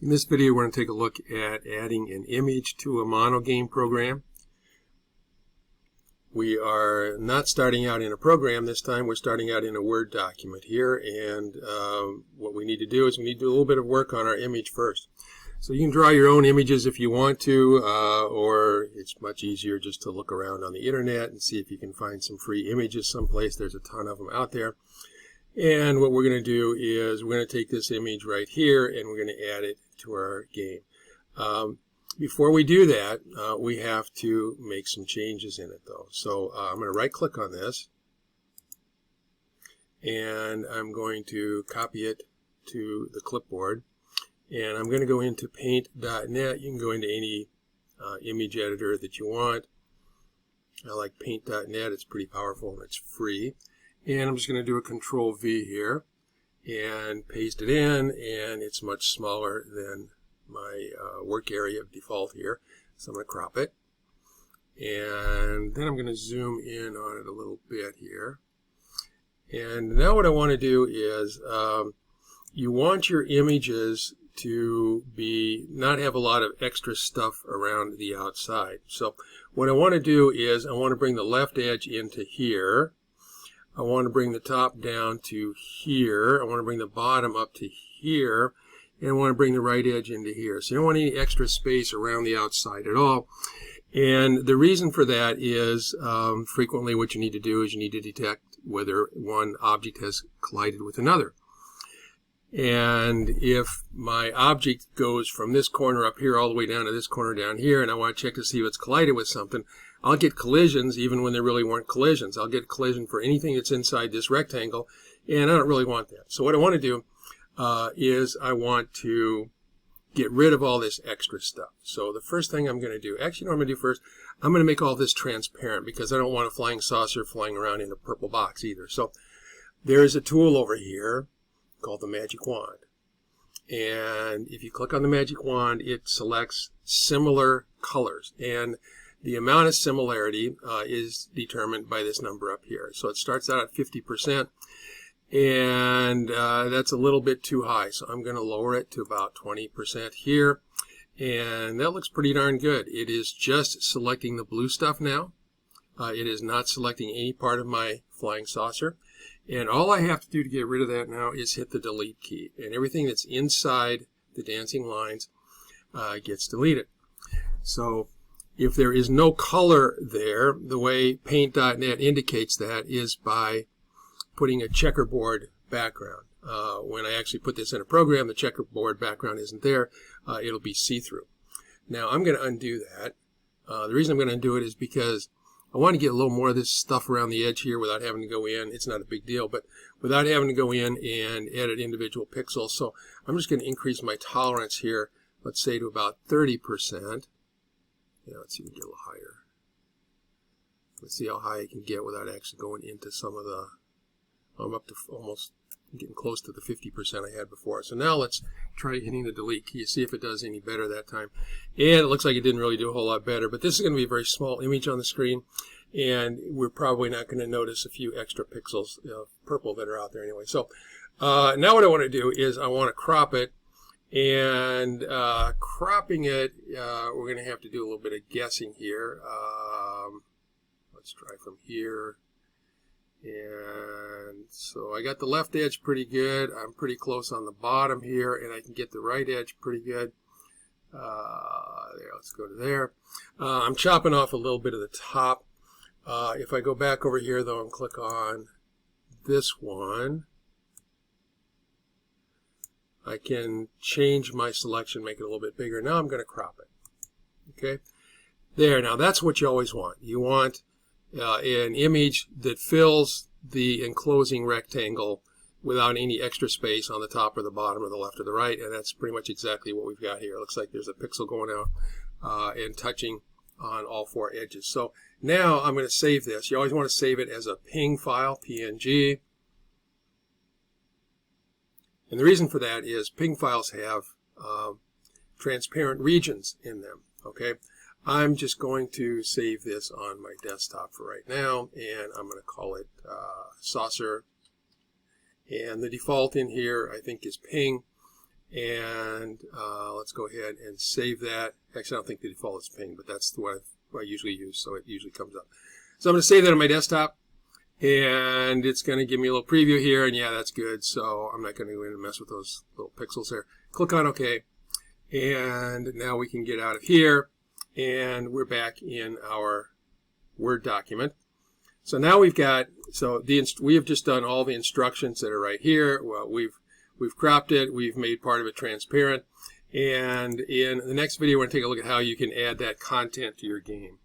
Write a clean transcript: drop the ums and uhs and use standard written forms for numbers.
In this video, we're going to take a look at adding an image to a Monogame program. We are not starting out in a program this time. We're starting out in a Word document here, and what we need to do is we need to do a little bit of work on our image first. So you can draw your own images if you want to, or it's much easier just to look around on the internet and see if you can find some free images someplace. There's a ton of them out there. And what we're going to do is we're going to take this image right here and we're going to add it to our game. Before we do that, we have to make some changes in it though. So I'm going to right click on this and I'm going to copy it to the clipboard, and I'm going to go into paint.net. You can go into any image editor that you want. I like paint.net. It's pretty powerful and it's free. And I'm just going to do a Control V here and paste it in, and it's much smaller than my work area of default here. So I'm going to crop it. And then I'm going to zoom in on it a little bit here. And now what I want to do is you want your images to not have a lot of extra stuff around the outside. So what I want to do is I want to bring the left edge into here. I want to bring the top down to here. I want to bring the bottom up to here. And I want to bring the right edge into here. So you don't want any extra space around the outside at all. And the reason for that is frequently what you need to do is you need to detect whether one object has collided with another. And if my object goes from this corner up here all the way down to this corner down here, and I want to check to see if it's collided with something, I'll get collisions even when there really weren't collisions. I'll get a collision for anything that's inside this rectangle, and I don't really want that. So what I want to do is I want to get rid of all this extra stuff. So the first thing I'm going to do, actually what I'm going to do first, I'm going to make all this transparent because I don't want a flying saucer flying around in a purple box either. So there's a tool over here called the magic wand. And if you click on the magic wand, it selects similar colors. And the amount of similarity is determined by this number up here. So it starts out at 50%, and that's a little bit too high. So I'm going to lower it to about 20% here, and that looks pretty darn good. It is just selecting the blue stuff now. It is not selecting any part of my flying saucer. And all I have to do to get rid of that now is hit the delete key. And everything that's inside the dancing lines gets deleted. So if there is no color there, the way paint.net indicates that is by putting a checkerboard background. When I actually put this in a program, the checkerboard background isn't there. It'll be see-through. Now I'm going to undo that. The reason I'm going to undo it is because I want to get a little more of this stuff around the edge here without having to go in. It's not a big deal, but without having to go in and edit individual pixels. So I'm just going to increase my tolerance here, let's say to about 30%. Yeah, let's see if we can get a little higher. Let's see how high I can get without actually going into some of the, I'm up to almost getting close to the 50% I had before. So now let's try hitting the delete key, see if it does any better that time. And it looks like it didn't really do a whole lot better, but this is going to be a very small image on the screen, and we're probably not going to notice a few extra pixels of purple that are out there anyway. So now what I want to do is I want to crop it, and cropping it, we're going to have to do a little bit of guessing here. Let's try from here. And so I got the left edge pretty good. I'm pretty close on the bottom here, and I can get the right edge pretty good. There, let's go to there. I'm chopping off a little bit of the top. If I go back over here, though, and click on this one, I can change my selection, make it a little bit bigger. Now I'm going to crop it. Okay, there. Now that's what you always want. You want an image that fills the enclosing rectangle without any extra space on the top or the bottom or the left or the right, and that's pretty much exactly what we've got here. It looks like there's a pixel going out and touching on all four edges. So now I'm going to save this. You always want to save it as a PNG file, PNG. And the reason for that is PNG files have transparent regions in them. Okay, I'm just going to save this on my desktop for right now, and I'm going to call it saucer. And the default in here, I think, is ping. And let's go ahead and save that. Actually, I don't think the default is ping, but that's what I usually use, so it usually comes up. So I'm going to save that on my desktop, and it's going to give me a little preview here, and yeah, that's good. So I'm not going to go in and mess with those little pixels there. Click on OK, and now we can get out of here, and we're back in our Word document. So now we've got, we have just done all the instructions that are right here. Well, we've cropped it, we've made part of it transparent, and in the next video we're going to take a look at how you can add that content to your game.